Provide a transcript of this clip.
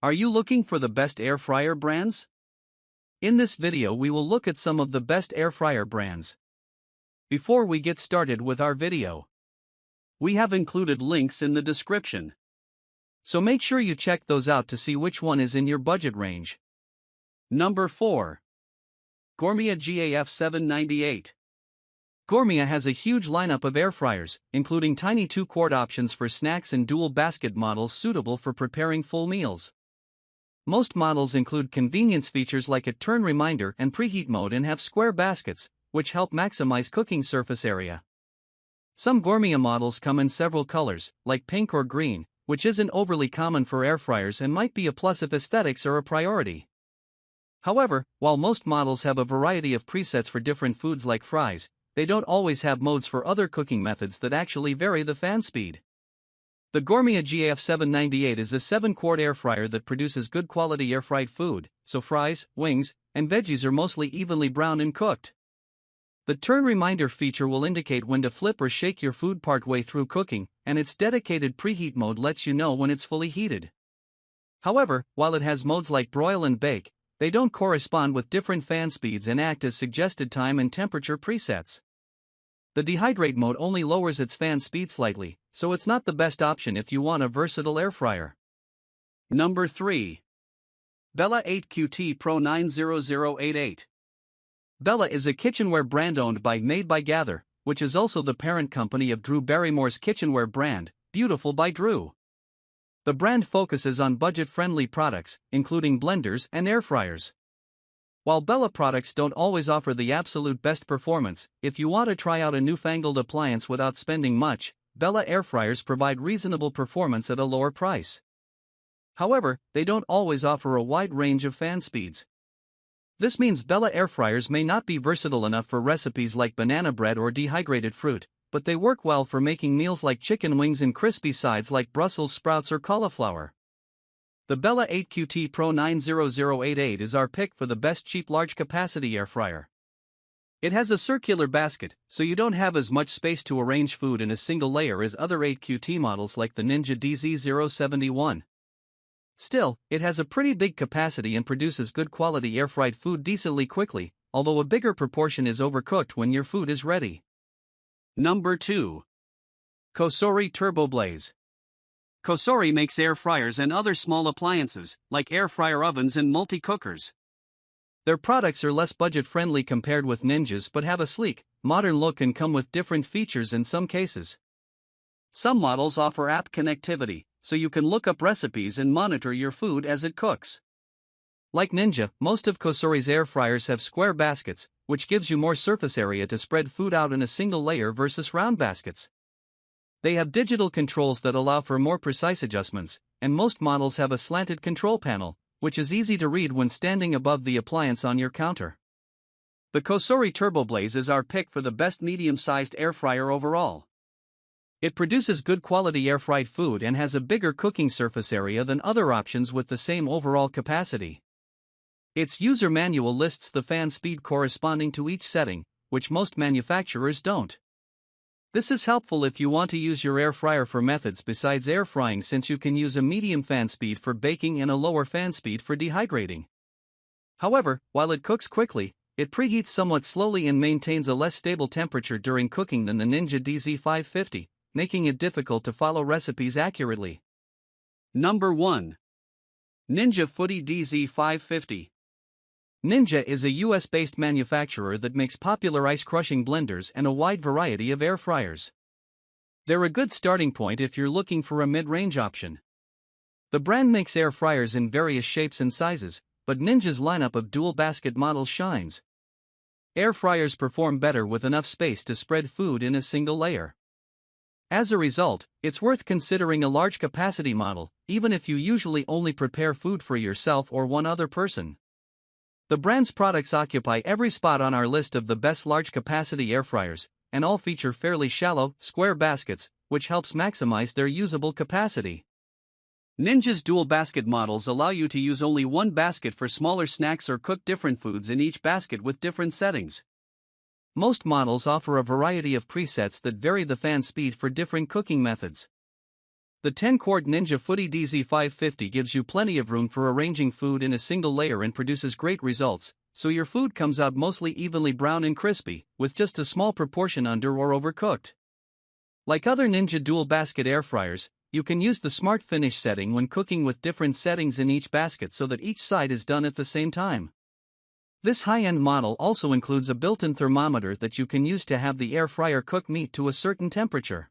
Are you looking for the best air fryer brands? In this video we will look at some of the best air fryer brands. Before we get started with our video, we have included links in the description, so make sure you check those out to see which one is in your budget range. Number 4. Gourmia GAF798. Gourmia has a huge lineup of air fryers, including tiny 2-quart options for snacks and dual basket models suitable for preparing full meals. Most models include convenience features like a turn reminder and preheat mode and have square baskets, which help maximize cooking surface area. Some Gourmia models come in several colors, like pink or green, which isn't overly common for air fryers and might be a plus if aesthetics are a priority. However, while most models have a variety of presets for different foods like fries, they don't always have modes for other cooking methods that actually vary the fan speed. The Gourmia GAF798 is a 7-quart air fryer that produces good quality air-fried food, so fries, wings, and veggies are mostly evenly browned and cooked. The turn reminder feature will indicate when to flip or shake your food partway through cooking, and its dedicated preheat mode lets you know when it's fully heated. However, while it has modes like broil and bake, they don't correspond with different fan speeds and act as suggested time and temperature presets. The dehydrate mode only lowers its fan speed slightly, so it's not the best option if you want a versatile air fryer. Number 3. Bella 8QT Pro 90088. Bella is a kitchenware brand owned by Made by Gather, which is also the parent company of Drew Barrymore's kitchenware brand, Beautiful by Drew. The brand focuses on budget-friendly products, including blenders and air fryers. While Bella products don't always offer the absolute best performance, if you want to try out a newfangled appliance without spending much, Bella air fryers provide reasonable performance at a lower price. However, they don't always offer a wide range of fan speeds. This means Bella air fryers may not be versatile enough for recipes like banana bread or dehydrated fruit, but they work well for making meals like chicken wings and crispy sides like Brussels sprouts or cauliflower. The Bella 8QT Pro 90088 is our pick for the best cheap large capacity air fryer. It has a circular basket, so you don't have as much space to arrange food in a single layer as other 8QT models like the Ninja DZ550. Still, it has a pretty big capacity and produces good quality air-fried food decently quickly, although a bigger proportion is overcooked when your food is ready. Number 2. COSORI TurboBlaze. COSORI makes air fryers and other small appliances, like air fryer ovens and multi-cookers. Their products are less budget-friendly compared with Ninja's but have a sleek, modern look and come with different features in some cases. Some models offer app connectivity, so you can look up recipes and monitor your food as it cooks. Like Ninja, most of COSORI's air fryers have square baskets, which gives you more surface area to spread food out in a single layer versus round baskets. They have digital controls that allow for more precise adjustments, and most models have a slanted control panel, which is easy to read when standing above the appliance on your counter. The COSORI TurboBlaze is our pick for the best medium-sized air fryer overall. It produces good quality air-fried food and has a bigger cooking surface area than other options with the same overall capacity. Its user manual lists the fan speed corresponding to each setting, which most manufacturers don't. This is helpful if you want to use your air fryer for methods besides air frying, since you can use a medium fan speed for baking and a lower fan speed for dehydrating. However, while it cooks quickly, it preheats somewhat slowly and maintains a less stable temperature during cooking than the Ninja DZ550, making it difficult to follow recipes accurately. Number 1. Ninja Foodi DZ550. Ninja is a US-based manufacturer that makes popular ice-crushing blenders and a wide variety of air fryers. They're a good starting point if you're looking for a mid-range option. The brand makes air fryers in various shapes and sizes, but Ninja's lineup of dual-basket models shines. Air fryers perform better with enough space to spread food in a single layer. As a result, it's worth considering a large capacity model, even if you usually only prepare food for yourself or one other person. The brand's products occupy every spot on our list of the best large capacity air fryers, and all feature fairly shallow, square baskets, which helps maximize their usable capacity. Ninja's dual basket models allow you to use only one basket for smaller snacks or cook different foods in each basket with different settings. Most models offer a variety of presets that vary the fan speed for different cooking methods. The 10-quart Ninja Foodi DZ550 gives you plenty of room for arranging food in a single layer and produces great results, so your food comes out mostly evenly brown and crispy, with just a small proportion under or overcooked. Like other Ninja dual basket air fryers, you can use the Smart Finish setting when cooking with different settings in each basket so that each side is done at the same time. This high-end model also includes a built-in thermometer that you can use to have the air fryer cook meat to a certain temperature.